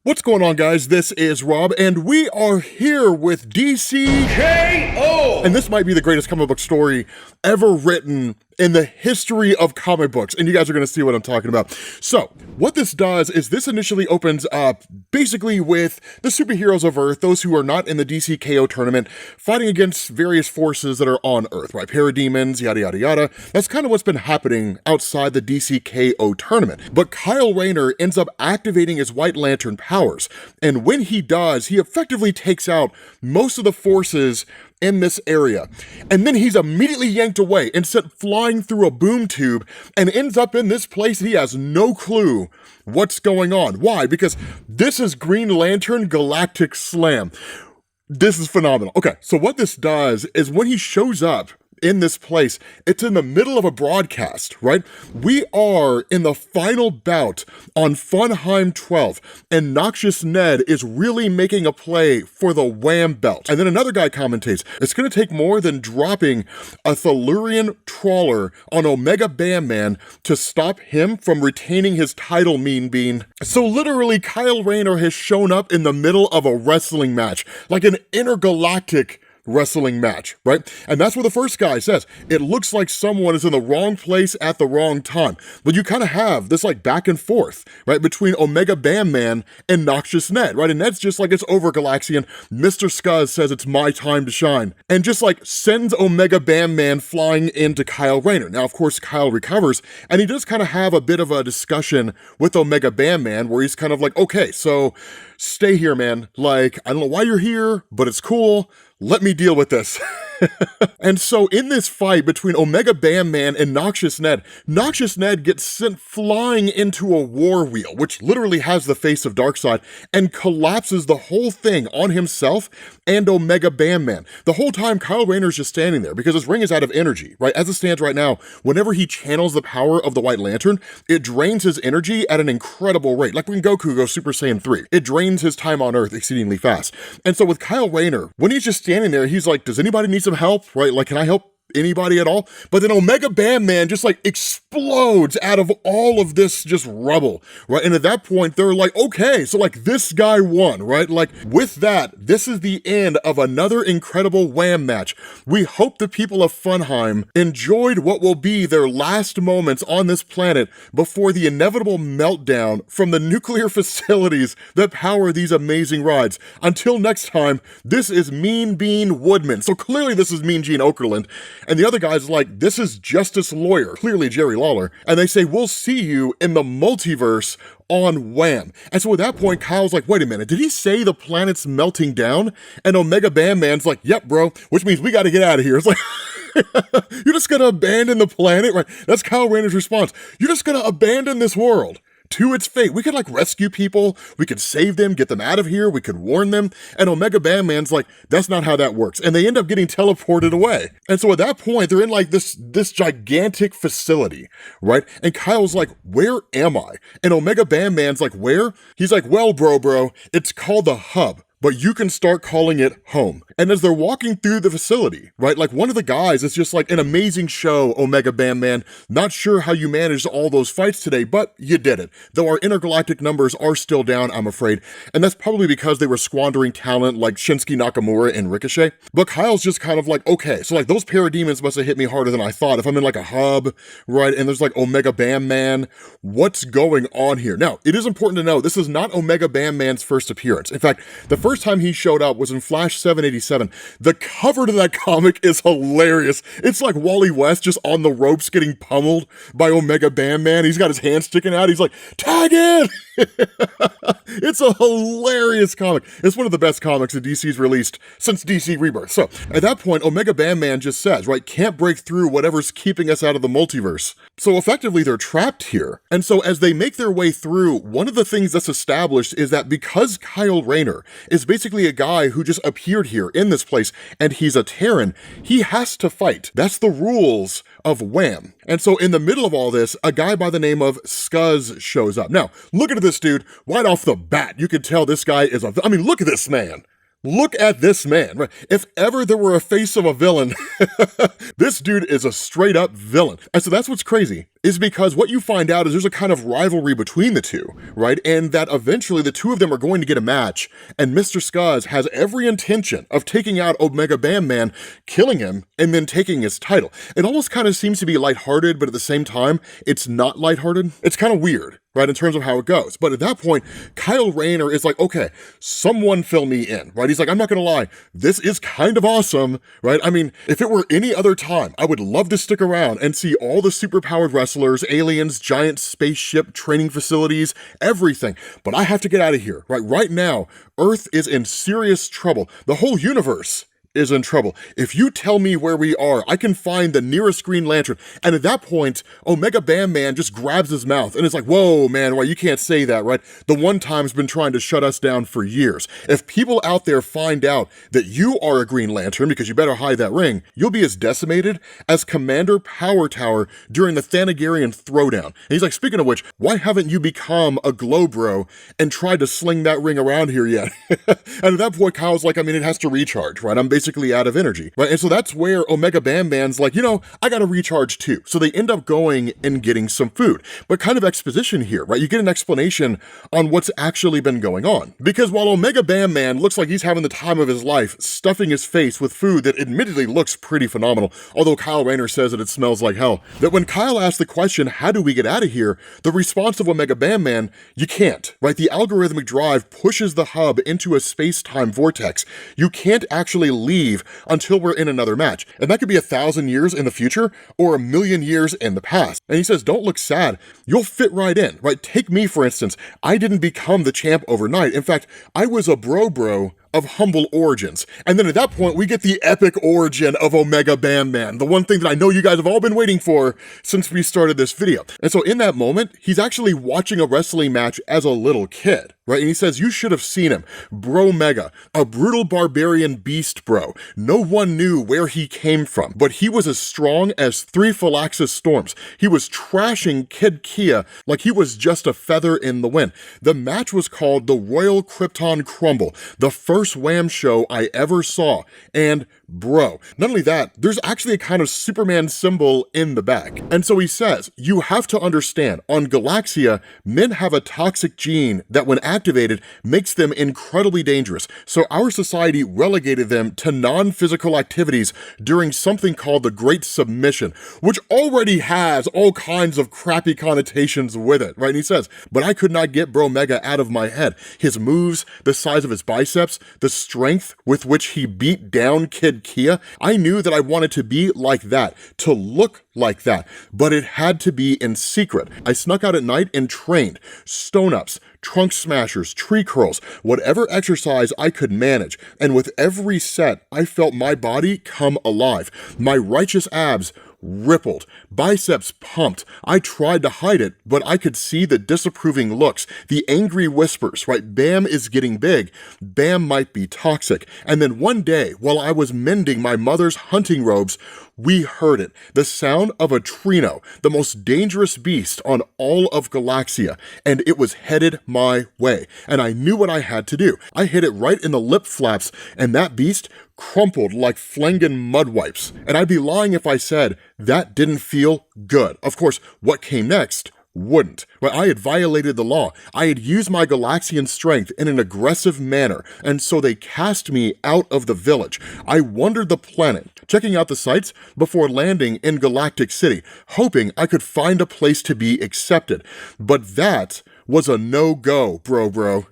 What's going on, guys? This is Rob, and we are here with DC K.O. And this might be the greatest comic book story ever written in the history of comic books, and you guys are going to see what I'm talking about. So, what this does is this initially opens up basically with the superheroes of Earth, those who are not in the DC K.O. tournament, fighting against various forces that are on Earth, right? Parademons, yada yada yada. That's kind of what's been happening outside the DC K.O. tournament. But Kyle Rayner ends up activating his White Lantern powers, and when he does, he effectively takes out most of the forces in this area. And then he's immediately yanked away and sent flying through a boom tube and ends up in this place and he has no clue what's going on. Why? Because this is Green Lantern Galactic Slam. This is phenomenal. Okay, so what this does is when he shows up in this place, it's in the middle of a broadcast, right? We are in the final bout on Funheim 12, and Noxious Ned is really making a play for the Wham belt. And then another guy commentates, it's gonna take more than dropping a Tellurian trawler on Omega Bam Man to stop him from retaining his title, Mean Bean. So literally, Kyle Rayner has shown up in the middle of a wrestling match, like an intergalactic wrestling match, right? And that's what the first guy says. It looks like someone is in the wrong place at the wrong time. But you kind of have this like back and forth, right? Between Omega Bam Man and Noxious Ned, right? And Ned's just like, it's over, Galaxian. Mr. Scuzz says it's my time to shine. And just like sends Omega Bam Man flying into Kyle Rayner. Now, of course, Kyle recovers and he does kind of have a bit of a discussion with Omega Bam Man where he's kind of like, okay, so stay here, man. Like, I don't know why you're here, but it's cool. Let me deal with this. And so in this fight between Omega Bam Man and Noxious Ned gets sent flying into a war wheel, which literally has the face of Darkseid, and collapses the whole thing on himself and Omega Bam Man. The whole time, Kyle Rayner's just standing there because his ring is out of energy, right? As it stands right now, whenever he channels the power of the White Lantern, it drains his energy at an incredible rate. Like when Goku goes Super Saiyan 3, it drains his time on Earth exceedingly fast. And so with Kyle Rayner, when he's just standing there, he's like, does anybody need some help, right? Like, can I help anybody at all? But then Omega Bam Man just like explodes out of all of this just rubble, right? And at that point, they're like, okay, so like this guy won, right? Like with that, this is the end of another incredible Wham match. We hope the people of Funheim enjoyed what will be their last moments on this planet before the inevitable meltdown from the nuclear facilities that power these amazing rides. Until next time, this is Mean Bean Woodman. So clearly this is Mean Gene Okerlund. And the other guy's like, this is Justice Lawyer, clearly Jerry Lawler. And they say, we'll see you in the multiverse on Wham. And so at that point, Kyle's like, wait a minute, did he say the planet's melting down? And Omega Bam Man's like, yep, bro, which means we gotta get out of here. It's like, you're just gonna abandon the planet, right? That's Kyle Rayner's response. You're just gonna abandon this world to its fate. We could like rescue people, we could save them, get them out of here, we could warn them. And Omega Bam Man's like, that's not how that works. And they end up getting teleported away. And so at that point, they're in like this gigantic facility, right? And Kyle's like, where am I? And Omega Bam Man's like, where? He's like, well, bro, it's called the Hub, but you can start calling it home. And as they're walking through the facility, right, like one of the guys is just like, an amazing show, Omega Bam Man. Not sure how you managed all those fights today, but you did it. Though our intergalactic numbers are still down, I'm afraid. And that's probably because they were squandering talent like Shinsuke Nakamura and Ricochet. But Kyle's just kind of like, okay, so like those parademons must have hit me harder than I thought. If I'm in like a hub, right, and there's like Omega Bam Man, what's going on here? Now, it is important to know, this is not Omega Bam Man's first appearance. In fact, the first time he showed up was in Flash 787. The cover to that comic is hilarious. It's like Wally West just on the ropes getting pummeled by Omega Bam Man. He's got his hand sticking out. He's like, tag in! It's a hilarious comic. It's one of the best comics that DC's released since DC Rebirth. So at that point, Omega Bam Man just says, right, can't break through whatever's keeping us out of the multiverse. So effectively, they're trapped here. And so as they make their way through, one of the things that's established is that because Kyle Rayner is basically a guy who just appeared here in this place and he's a Terran, he has to fight. That's the rules of Wham. And so in the middle of all this, a guy by the name of Scuzz shows up. Now, look at this dude. Right off the bat, you can tell this guy is I mean, look at this man. Look at this man, right? If ever there were a face of a villain, this dude is a straight up villain. And so that's what's crazy, is because what you find out is there's a kind of rivalry between the two, right? And that eventually the two of them are going to get a match, and Mr. Skuzz has every intention of taking out Omega Bam Man, killing him, and then taking his title. It almost kind of seems to be lighthearted, but at the same time, it's not lighthearted. It's kind of weird, right, in terms of how it goes. But at that point, Kyle Rayner is like, okay, someone fill me in, right? He's like, I'm not gonna lie, this is kind of awesome, right? I mean, if it were any other time, I would love to stick around and see all the superpowered wrestlers, aliens, giant spaceship training facilities, everything. But I have to get out of here, right? Right now, Earth is in serious trouble. The whole universe is in trouble. If you tell me where we are, I can find the nearest Green Lantern. And at that point, Omega Bam Man just grabs his mouth and it's like, whoa, man, right, you can't say that, right? The one time's been trying to shut us down for years. If people out there find out that you are a Green Lantern, because you better hide that ring, you'll be as decimated as Commander Power Tower during the Thanagarian Throwdown. And he's like, speaking of which, why haven't you become a glow bro and tried to sling that ring around here yet? And at that point, Kyle's like, I mean, it has to recharge, right? I'm basically out of energy, right? And so that's where Omega Bam Man's like, you know, I gotta recharge too. So they end up going and getting some food. But kind of exposition here, right? You get an explanation on what's actually been going on. Because while Omega Bam Man looks like he's having the time of his life, stuffing his face with food that admittedly looks pretty phenomenal, although Kyle Rayner says that it smells like hell, that when Kyle asks the question, how do we get out of here? The response of Omega Bam Man, you can't, right? The algorithmic drive pushes the hub into a space-time vortex. You can't actually leave until we're in another match. And that could be 1,000 years in the future or 1,000,000 years in the past. And he says, don't look sad. You'll fit right in, right? Take me, for instance. I didn't become the champ overnight. In fact, I was a bro of humble origins. And then at that point, we get the epic origin of Omega Bam Man, the one thing that I know you guys have all been waiting for since we started this video. And so in that moment, he's actually watching a wrestling match as a little kid, right? And he says, you should have seen him. Bro Mega, a brutal barbarian beast bro. No one knew where he came from, but he was as strong as 3 Phylaxis storms. He was trashing Kid Kia like he was just a feather in the wind. The match was called the Royal Krypton Crumble, the first Wham show I ever saw, and bro. Not only that, there's actually a kind of Superman symbol in the back. And so he says, you have to understand, on Galaxia, men have a toxic gene that when activated makes them incredibly dangerous. So our society relegated them to non-physical activities during something called the Great Submission, which already has all kinds of crappy connotations with it, right? And he says, but I could not get Bro Mega out of my head. His moves, the size of his biceps, the strength with which he beat down Kid Kia, I knew that I wanted to be like that, to look like that, but it had to be in secret. I snuck out at night and trained, stone-ups, trunk smashers, tree curls, whatever exercise I could manage, and with every set, I felt my body come alive. My righteous abs rippled, biceps pumped. I tried to hide it, but I could see the disapproving looks, the angry whispers, right? Bam is getting big. Bam might be toxic. And then one day, while I was mending my mother's hunting robes, we heard it, the sound of a Trino, the most dangerous beast on all of Galaxia, and it was headed my way, and I knew what I had to do. I hit it right in the lip flaps, and that beast crumpled like Flengen mud wipes, and I'd be lying if I said that didn't feel good. Of course, what came next wouldn't. But I had violated the law. I had used my Galaxian strength in an aggressive manner, and so they cast me out of the village. I wandered the planet, checking out the sights before landing in Galactic City, hoping I could find a place to be accepted. But that was a no-go, bro.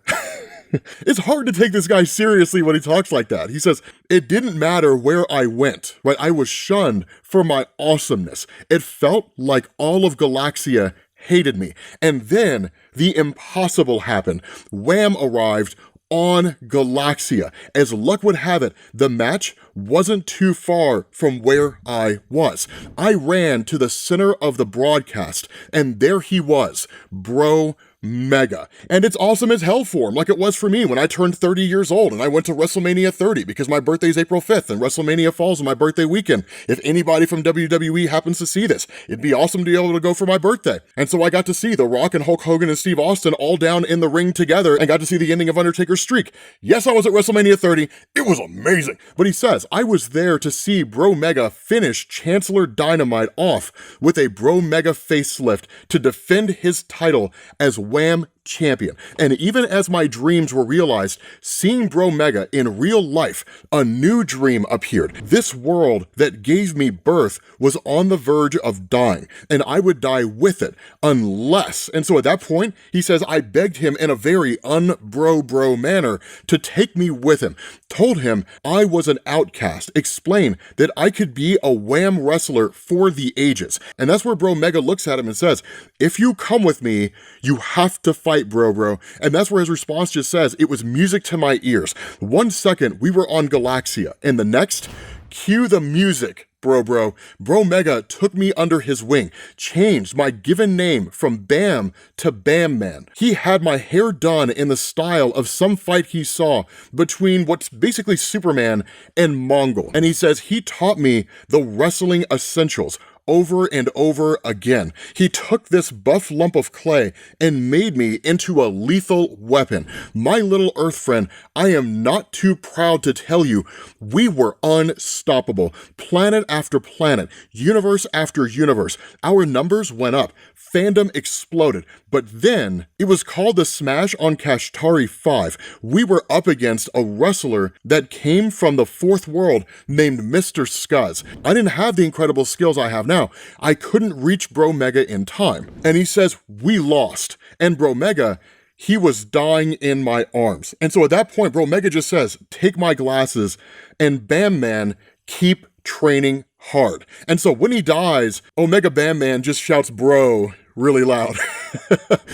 It's hard to take this guy seriously when he talks like that. He says, it didn't matter where I went, right? I was shunned for my awesomeness. It felt like all of Galaxia hated me. And then the impossible happened. Wham arrived on Galaxia. As luck would have it, the match wasn't too far from where I was. I ran to the center of the broadcast, and there he was, Bro Mega. And it's awesome as hell for him, like it was for me when I turned 30 years old and I went to WrestleMania 30 because my birthday's April 5th and WrestleMania falls on my birthday weekend. If anybody from WWE happens to see this, it'd be awesome to be able to go for my birthday. And so I got to see The Rock and Hulk Hogan and Steve Austin all down in the ring together and got to see the ending of Undertaker's streak. Yes, I was at WrestleMania 30. It was amazing. But he says, I was there to see Bro Mega finish Chancellor Dynamite off with a Bro Mega facelift to defend his title as Wham champion. And even as my dreams were realized, seeing Bro Mega in real life, a new dream appeared. This world that gave me birth was on the verge of dying, and I would die with it unless. And so at that point, he says, I begged him in a very un-bro manner to take me with him, told him I was an outcast, explained that I could be a Wham wrestler for the ages. And that's where Bro Mega looks at him and says, if you come with me, you have to fight bro. And that's where his response just says, it was music to my ears. 1 second, we were on Galaxia, and the next, cue the music, bro. Bro Mega took me under his wing, changed my given name from Bam to Bam Man. He had my hair done in the style of some fight he saw between what's basically Superman and Mongol. And he says he taught me the wrestling essentials over and over again. He took this buff lump of clay and made me into a lethal weapon. My little Earth friend, I am not too proud to tell you, we were unstoppable. Planet after planet, universe after universe, our numbers went up. Fandom exploded. But then, it was called the Smash on Kashtari 5. We were up against a wrestler that came from the fourth world named Mr. Scuzz. I didn't have the incredible skills I have now. I couldn't reach Bro Mega in time. And he says, we lost. And Bro Mega, he was dying in my arms. And so at that point, Bro Mega just says, take my glasses, and Bam Man, keep training hard. And so when he dies, Omega Bam Man just shouts bro really loud.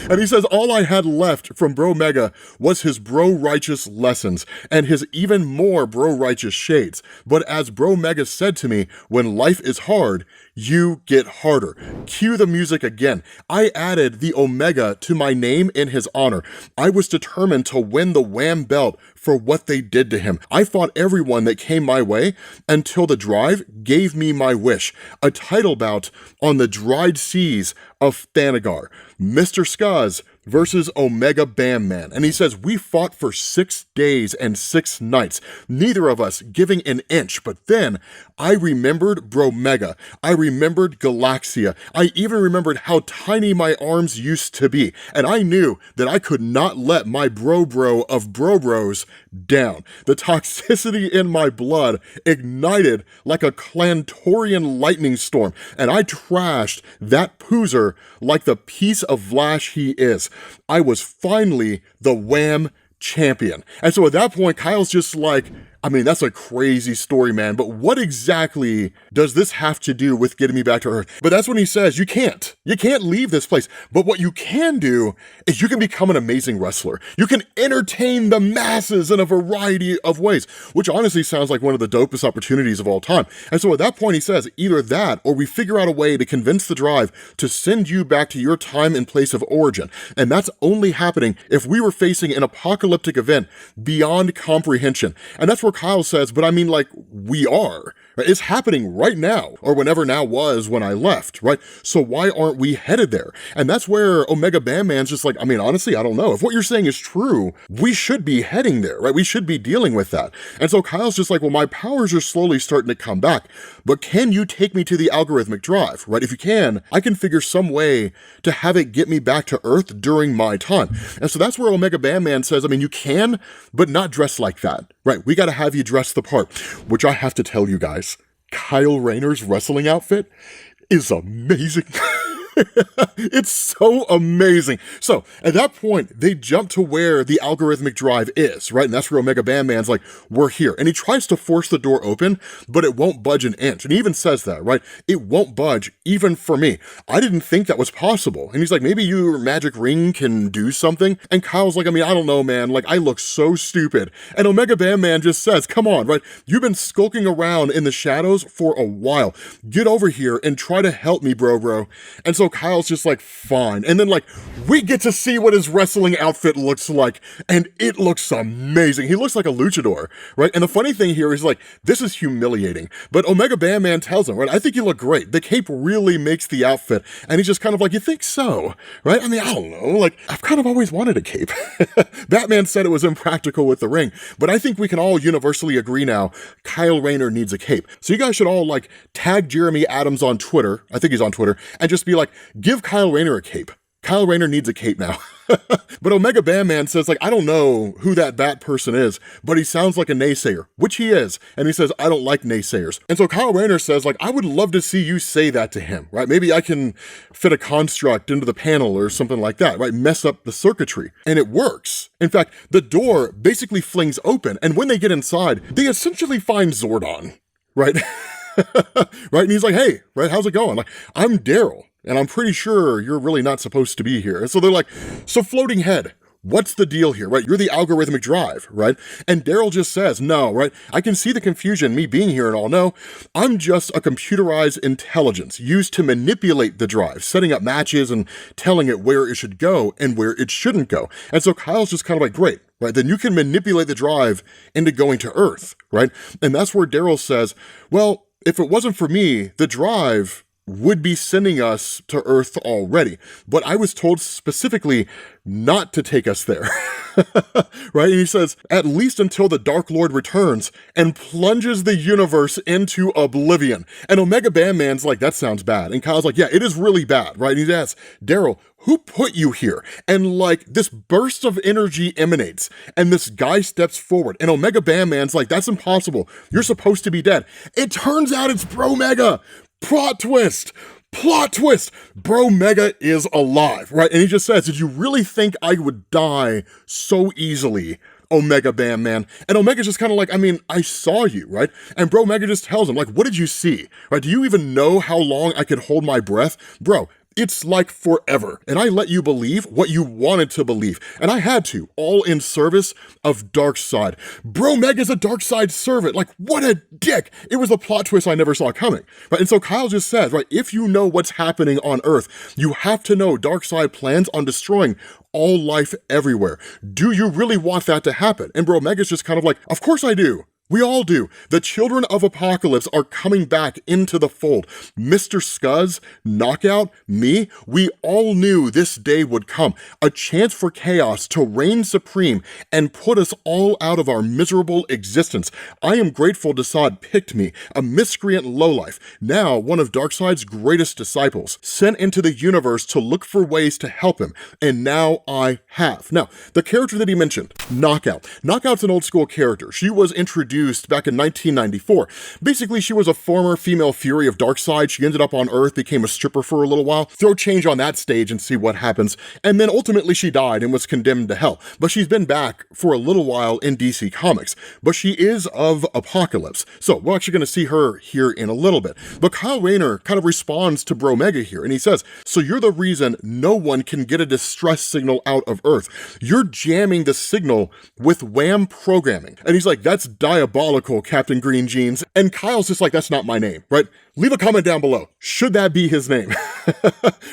And he says all I had left from Bro Mega was his bro righteous lessons and his even more bro righteous shades. But as Bro Mega said to me, when life is hard, you get harder. Cue the music again. I added the Omega to my name in his honor. I was determined to win the Wham belt for what they did to him. I fought everyone that came my way until the drive gave me my wish. A title bout on the dried seas of Thanagar. Mr. Scuzz versus Omega Bam Man. And he says, we fought for 6 days and 6 nights, neither of us giving an inch. But then I remembered Bro Mega. I remembered Galaxia. I even remembered how tiny my arms used to be. And I knew that I could not let my bro of bros down. The toxicity in my blood ignited like a Clantorian lightning storm. And I trashed that poozer like the piece of Vlash he is. I was finally the Wham champion. And so at that point, Kyle's just like, I mean, that's a crazy story, man, but what exactly does this have to do with getting me back to Earth? But that's when he says, you can't leave this place. But what you can do is you can become an amazing wrestler. You can entertain the masses in a variety of ways, which honestly sounds like one of the dopest opportunities of all time. And so at that point, he says, either that or we figure out a way to convince the drive to send you back to your time and place of origin. And that's only happening if we were facing an apocalyptic event beyond comprehension. And that's where Kyle says, but I mean, like, we are. Right? It's happening right now, or whenever now was when I left, right? So why aren't we headed there? And that's where Omega Bam Man's just like, I mean, honestly, I don't know. If what you're saying is true, we should be heading there, right? We should be dealing with that. And so Kyle's just like, well, my powers are slowly starting to come back, but can you take me to the algorithmic drive, right? If you can, I can figure some way to have it get me back to Earth during my time. And so that's where Omega Bam Man says, I mean, you can, but not dressed like that, right? We got to have you dress the part, which I have to tell you guys, Kyle Rayner's wrestling outfit is amazing. It's so amazing. So at that point, they jump to where the algorithmic drive is, right? And that's where Omega Bam Man's like, we're here. And he tries to force the door open, but it won't budge an inch. And he even says that, right? It won't budge even for me. I didn't think that was possible. And he's like, maybe your magic ring can do something. And Kyle's like, I mean, I don't know, man. Like, I look so stupid. And Omega Bam Man just says, come on, right? You've been skulking around in the shadows for a while. Get over here and try to help me, bro. And so so Kyle's just like, fine. And then like, we get to see what his wrestling outfit looks like, and it looks amazing. He looks like a luchador, right? And the funny thing here is like, this is humiliating, but Omega Bam Man tells him, right, I think you look great. The cape really makes the outfit. And he's just kind of like, you think so, right? I mean, I don't know, like, I've kind of always wanted a cape. Batman said it was impractical with the ring, but I think we can all universally agree now, Kyle Rayner needs a cape. So you guys should all like tag Jeremy Adams on Twitter, I think he's on Twitter, and just be like, give Kyle Rayner a cape. Kyle Rayner needs a cape now. But Omega Bam Man says, like, I don't know who that bat person is, but he sounds like a naysayer, which he is. And he says, I don't like naysayers. And so Kyle Rayner says, like, I would love to see you say that to him, right? Maybe I can fit a construct into the panel or something like that, right? Mess up the circuitry. And it works. In fact, the door basically flings open. And when they get inside, they essentially find Zordon, right? Right? And he's like, hey, right, how's it going? Like, I'm Daryl. And I'm pretty sure you're really not supposed to be here. And so they're like, so floating head, what's the deal here, right? You're the algorithmic drive, right? And Daryl just says, no, right? I can see the confusion, me being here and all. No, I'm just a computerized intelligence used to manipulate the drive, setting up matches and telling it where it should go and where it shouldn't go. And so Kyle's just kind of like, great, right? Then you can manipulate the drive into going to Earth, right? And that's where Daryl says, well, if it wasn't for me, the drive would be sending us to Earth already. But I was told specifically not to take us there, right? And he says, at least until the Dark Lord returns and plunges the universe into oblivion. And Omega Bam Man's like, that sounds bad. And Kyle's like, yeah, it is really bad, right? And he asks, Daryl, who put you here? And like this burst of energy emanates and this guy steps forward and Omega Bam Man's like, that's impossible. You're supposed to be dead. It turns out it's Bro Mega. Plot twist! Plot twist! Bro Mega is alive, right? And he just says, did you really think I would die so easily, Omega Bam Man? And Omega's just kind of like, I mean, I saw you, right? And Bro Mega just tells him, like, what did you see? Right? Do you even know how long I could hold my breath? Bro, it's like forever. And I let you believe what you wanted to believe. And I had to, all in service of Darkseid. Bro Mega's a Darkseid servant. Like, what a dick. It was a plot twist I never saw coming. Right? And so Kyle just says, right, if you know what's happening on Earth, you have to know Darkseid plans on destroying all life everywhere. Do you really want that to happen? And Bro Mega's just kind of like, of course I do. We all do. The children of Apocalypse are coming back into the fold. Mr. Scuzz, Knockout, me, we all knew this day would come. A chance for chaos to reign supreme and put us all out of our miserable existence. I am grateful Desaad picked me, a miscreant lowlife, now one of Darkseid's greatest disciples, sent into the universe to look for ways to help him, and now I have. Now, the character that he mentioned, Knockout. Knockout's an old school character. She was introduced back in 1994. Basically, she was a former female Fury of Darkseid. She ended up on Earth, became a stripper for a little while. Throw change on that stage and see what happens. And then ultimately she died and was condemned to hell. But she's been back for a little while in DC Comics. But she is of Apocalypse. So we're actually going to see her here in a little bit. But Kyle Rayner kind of responds to Bro Mega here. And he says, so you're the reason no one can get a distress signal out of Earth. You're jamming the signal with Wham programming. And he's like, that's diabolical, Captain Green Jeans. And Kyle's just like, that's not my name, right? Leave a comment down below. Should that be his name?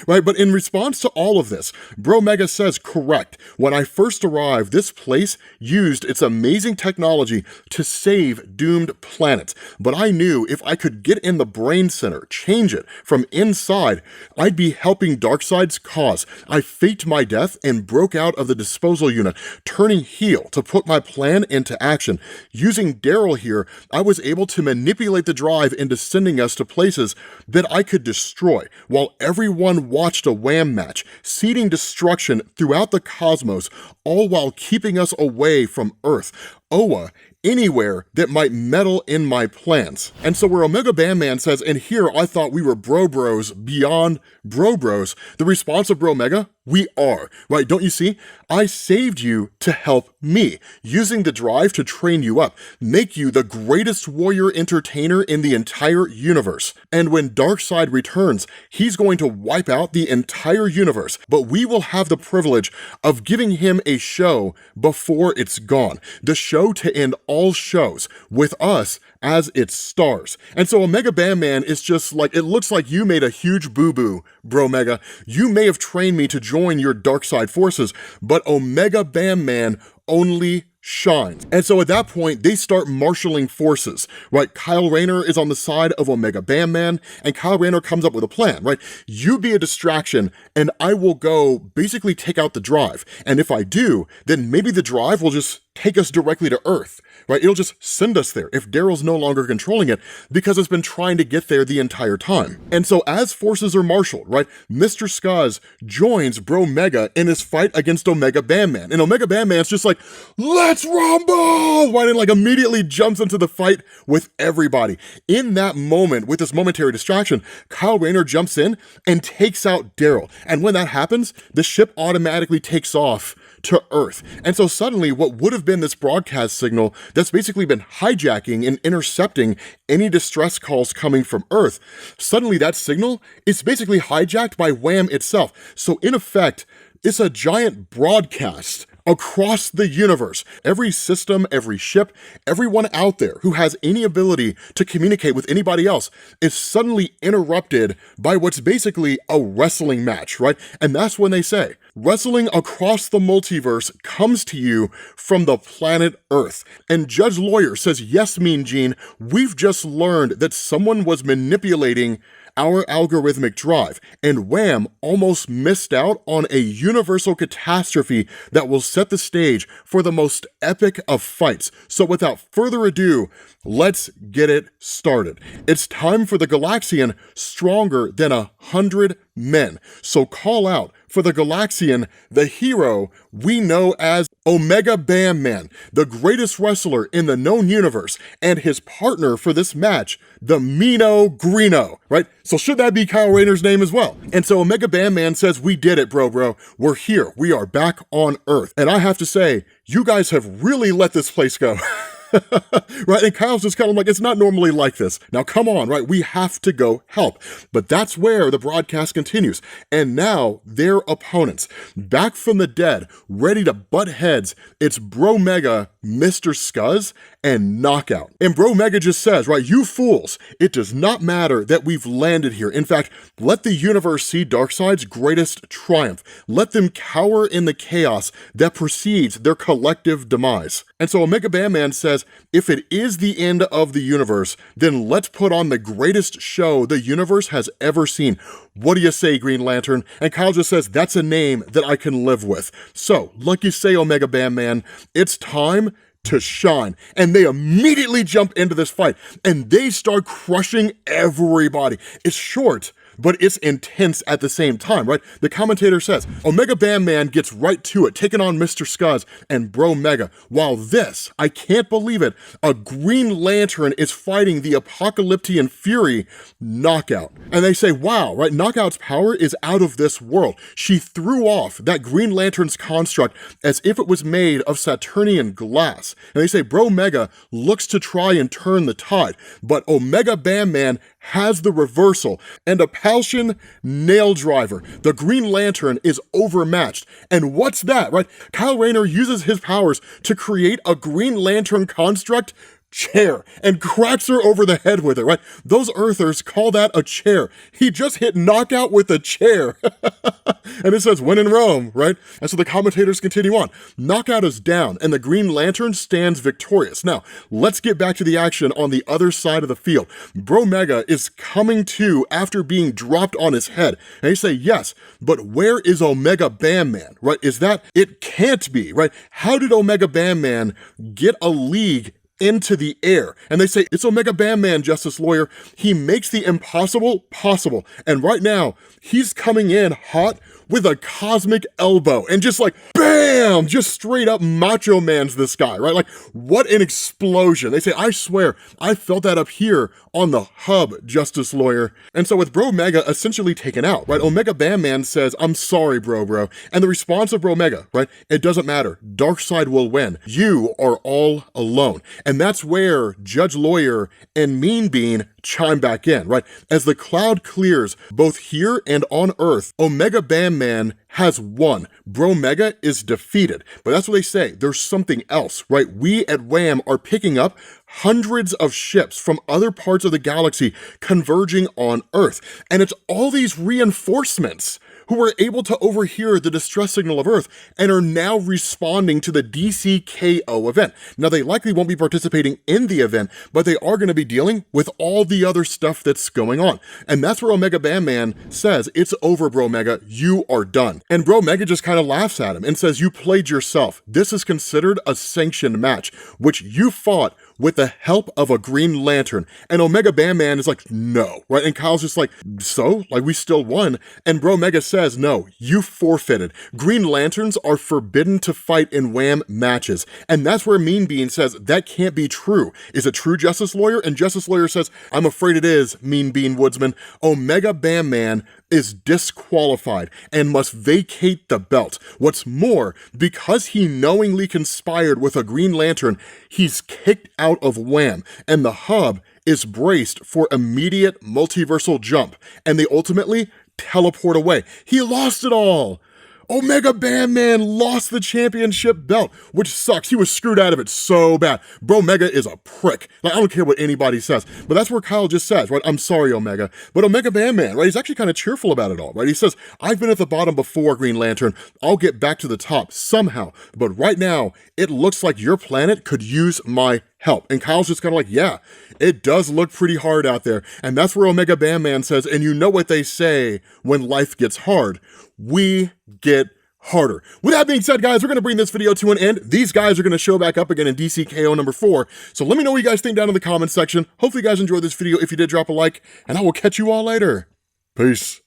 Right? But in response to all of this, Bro Mega says, correct. When I first arrived, this place used its amazing technology to save doomed planets. But I knew if I could get in the brain center, change it from inside, I'd be helping Darkseid's cause. I faked my death and broke out of the disposal unit, turning heel to put my plan into action. Using Daryl here, I was able to manipulate the drive into sending us to places that I could destroy, while everyone watched a Wham match, seeding destruction throughout the cosmos, all while keeping us away from Earth. Oa, anywhere that might meddle in my plans. And so where Omega Bam Man says, and here I thought we were bro bros beyond bro bros, the response of Bro Mega, we are, right? Don't you see? I saved you to help me, using the drive to train you up, make you the greatest warrior entertainer in the entire universe. And when Darkseid returns, he's going to wipe out the entire universe, but we will have the privilege of giving him a show before it's gone. The show show to end all shows, with us as its stars. And so Omega Bam Man is just like, it looks like you made a huge boo-boo, Bro Mega. You may have trained me to join your dark side forces, but Omega Bam Man only shines. And so at that point, they start marshaling forces, right? Kyle Rayner is on the side of Omega Bam Man, and Kyle Rayner comes up with a plan, right? You be a distraction, and I will go basically take out the drive. And if I do, then maybe the drive will just take us directly to Earth, right? It'll just send us there if Daryl's no longer controlling it, because it's been trying to get there the entire time. And so as forces are marshaled, right, Mr. Skuz joins Bro Mega in his fight against Omega Bam Man. And Omega Bam Man's just like, let's rumble, right? And like immediately jumps into the fight with everybody. In that moment, with this momentary distraction, Kyle Rayner jumps in and takes out Daryl. And when that happens, the ship automatically takes off to Earth. And so suddenly what would have been this broadcast signal that's basically been hijacking and intercepting any distress calls coming from Earth, suddenly that signal is basically hijacked by Wham itself. So in effect, it's a giant broadcast across the universe. Every system, every ship, everyone out there who has any ability to communicate with anybody else is suddenly interrupted by what's basically a wrestling match, right? And that's when they say, wrestling across the multiverse comes to you from the planet Earth. And Judge Lawyer says, yes, Mean Gene, we've just learned that someone was manipulating our algorithmic drive, and Wham almost missed out on a universal catastrophe that will set the stage for the most epic of fights. So without further ado, let's get it started. It's time for the Galaxian stronger than 100 men. So call out for the Galaxian, the hero we know as Omega Bam Man, the greatest wrestler in the known universe, and his partner for this match, the Meano Greeno, right? So should that be Kyle Rayner's name as well? And so Omega Bam Man says, we did it, bro. We're here. We are back on Earth. And I have to say, you guys have really let this place go. Right? And Kyle's just kind of like, it's not normally like this. Now, come on, right? We have to go help. But that's where the broadcast continues. And now their opponents, back from the dead, ready to butt heads, it's Bro Mega, Mr. Skuz, and Knockout. And Bro Mega just says, right, you fools, it does not matter that we've landed here. In fact, let the universe see Darkseid's greatest triumph. Let them cower in the chaos that precedes their collective demise. And so Omega Bam Man says, if it is the end of the universe, then let's put on the greatest show the universe has ever seen. What do you say, Green Lantern? And Kyle just says, that's a name that I can live with. So, like you say, Omega Bam Man, it's time to shine. And they immediately jump into this fight, and they start crushing everybody. It's short, but it's intense at the same time, right? The commentator says, Omega Bam Man gets right to it, taking on Mr. Skuz and Bro Mega, while this, I can't believe it, a Green Lantern is fighting the Apocalyptian Fury, Knockout. And they say, wow, right, Knockout's power is out of this world. She threw off that Green Lantern's construct as if it was made of Saturnian glass. And they say, Bro Mega looks to try and turn the tide, but Omega Bam Man has the reversal, and a Palshan nail driver. The Green Lantern is overmatched. And what's that, right? Kyle Rayner uses his powers to create a Green Lantern construct chair and cracks her over the head with it, right? Those Earthers call that a chair. He just hit Knockout with a chair. And it says, when in Rome, right? And so the commentators continue on. Knockout is down, and the Green Lantern stands victorious. Now, let's get back to the action on the other side of the field. Bro Mega is coming to after being dropped on his head. And they say, yes, but where is Omega Bam Man, right? Is that, it can't be, right? How did Omega Bam Man get a league into the air? And they say, it's Omega Bam Man, Justice Lawyer. He makes the impossible possible. And right now, he's coming in hot with a cosmic elbow and just like, bam, just straight up Macho Man's this guy, right? Like, what an explosion. They say, I swear, I felt that up here on the hub, Justice Lawyer. And so with Bro Mega essentially taken out, right, Omega Bam Man says, I'm sorry, bro. And the response of Bro Mega, right, it doesn't matter. Darkseid will win. You are all alone. And that's where Judge Lawyer and Mean Bean chime back in, right? As the cloud clears both here and on Earth, Omega Bam Man has won. Bromega is defeated. But that's what they say. There's something else, right? We at Wham are picking up hundreds of ships from other parts of the galaxy converging on Earth. And it's all these reinforcements who were able to overhear the distress signal of Earth and are now responding to the DC K.O. event. Now, they likely won't be participating in the event, but they are going to be dealing with all the other stuff that's going on. And that's where Omega Bam Man says, "It's over, Bromega, you are done." And Bromega just kind of laughs at him and says, "You played yourself. This is considered a sanctioned match, which you fought with the help of a Green Lantern." And Omega Bam Man is like, "No," right? And Kyle's just like, "So? Like, we still won?" And Bromega says, "No, you forfeited. Green Lanterns are forbidden to fight in Wham matches." And that's where Mean Bean says, "That can't be true. Is it true, Justice Lawyer?" And Justice Lawyer says, "I'm afraid it is, Mean Bean Woodsman. Omega Bam Man is disqualified and must vacate the belt. What's more, because he knowingly conspired with a Green Lantern, he's kicked out of Wham, and the hub is braced for immediate multiversal jump, and they ultimately teleport away." He lost it all. Omega Bam Man lost the championship belt, which sucks. He was screwed out of it so bad. Bromega is a prick. Like, I don't care what anybody says, but that's where Kyle just says, right? "I'm sorry, Omega." But Omega Bam Man, right? He's actually kind of cheerful about it all, right? He says, "I've been at the bottom before, Green Lantern. I'll get back to the top somehow. But right now, it looks like your planet could use my help." And Kyle's just kind of like, "Yeah, it does look pretty hard out there." And that's where Omega Bam Man says, "And you know what they say when life gets hard? We get harder." With that being said, guys, we're going to bring this video to an end. These guys are going to show back up again in DC K.O. number 4. So let me know what you guys think down in the comments section. Hopefully you guys enjoyed this video. If you did, drop a like, and I will catch you all later. Peace.